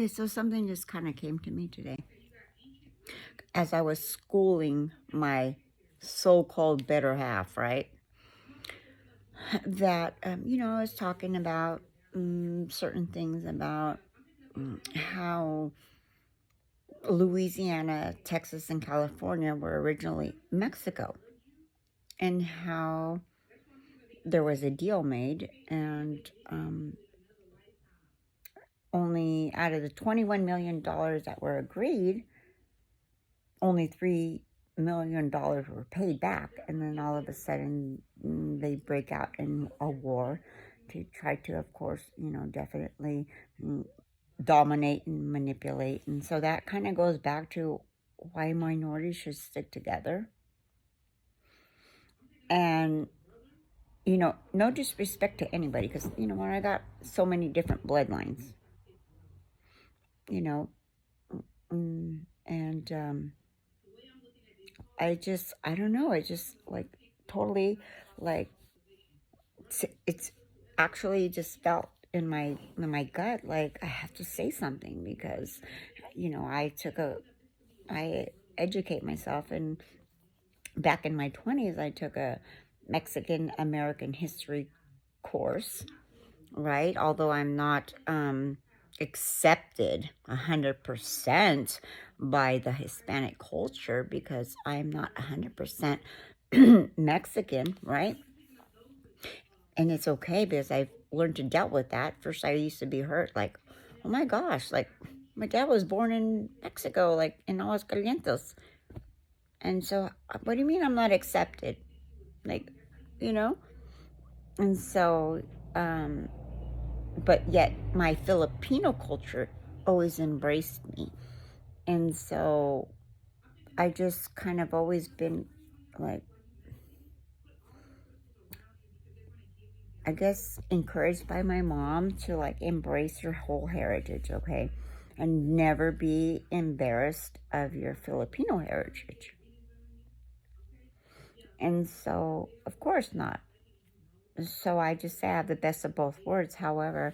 Okay, so something just kind of came to me today as I was schooling my so-called better half, right? That, I was talking about certain things about how Louisiana, Texas, and California were originally Mexico, and how there was a deal made, and only out of the $21 million that were agreed, only $3 million were paid back, and then all of a sudden they break out in a war to try to, of course, definitely dominate and manipulate. And so that kind of goes back to why minorities should stick together. And no disrespect to anybody, because when I got so many different bloodlines, you know and I don't know, I just like totally, like, it's actually just felt in my gut like I have to say something, because I educate myself, and back in my 20s I took a Mexican American history course, right? Although I'm not accepted 100% by the Hispanic culture, because I'm not 100% Mexican, right? And it's okay, because I've learned to deal with that. First, I used to be hurt, like, oh my gosh, like, my dad was born in Mexico, like, in Aguascalientes. And so, what do you mean I'm not accepted? Like, you know? And so, but yet my Filipino culture always embraced me. And so, I just kind of always been, like, I guess, encouraged by my mom to, like, embrace your whole heritage, okay? And never be embarrassed of your Filipino heritage. And so, of course not. So I just say I have the best of both worlds. However,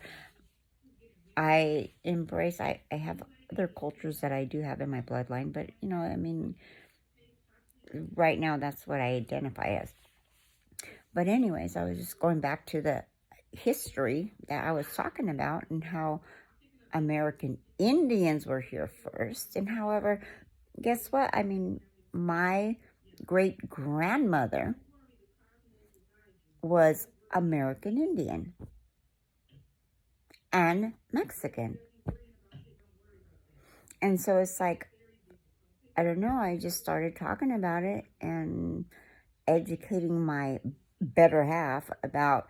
I have other cultures that I do have in my bloodline, but, I mean, right now that's what I identify as. But anyways, I was just going back to the history that I was talking about, and how American Indians were here first. And however, guess what? I mean, my great-grandmother was American Indian and Mexican. And so it's like, I don't know, I just started talking about it and educating my better half about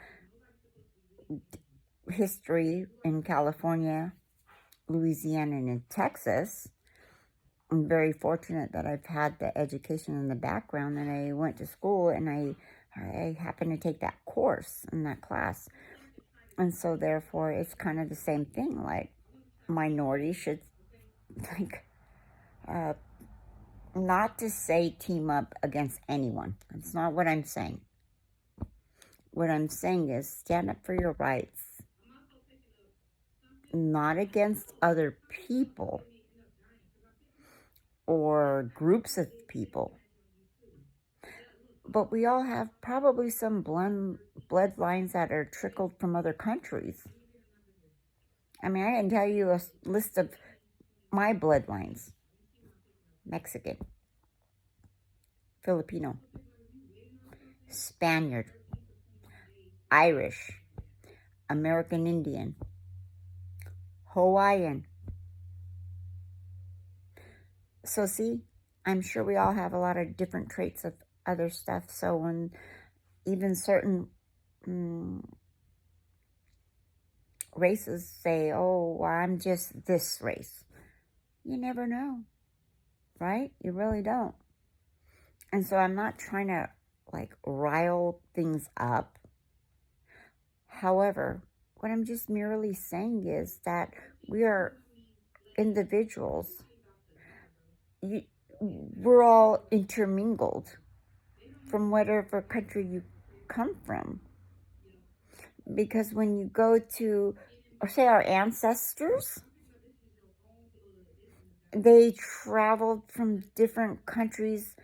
history in California, Louisiana, and in Texas. I'm very fortunate that I've had the education in the background, and I went to school, and I happened to take that course in that class. And so therefore it's kind of the same thing, like, minorities should, like, not to say team up against anyone. That's not what I'm saying. What I'm saying is stand up for your rights, not against other people or groups of people. But we all have probably some bloodlines that are trickled from other countries. I mean, I can tell you a list of my bloodlines: Mexican, Filipino, Spaniard, Irish, American Indian, Hawaiian. So see, I'm sure we all have a lot of different traits of other stuff. So when even certain races say, oh, well, I'm just this race, you never know, right? You really don't. And so I'm not trying to, like, rile things up. However, what I'm just merely saying is that we are individuals. We're all intermingled from whatever country you come from. Because when you go to, or say, our ancestors, They traveled from different countries,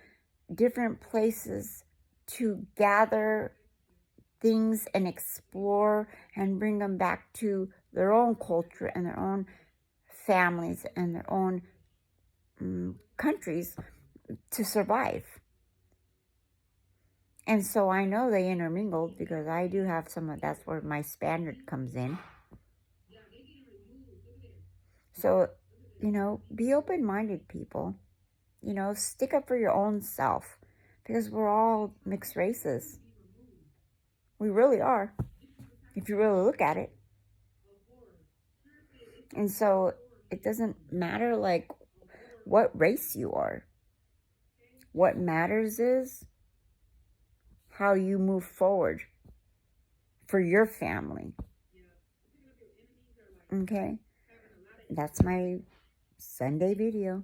different places to gather things and explore and bring them back to their own culture and their own families and their own countries to survive. And so I know they intermingled because I do have that's where my Spaniard comes in. So, be open-minded, people. Stick up for your own self because we're all mixed races. We really are, if you really look at it. And so it doesn't matter like what race you are. What matters is how you move forward for your family. Okay? That's my Sunday video.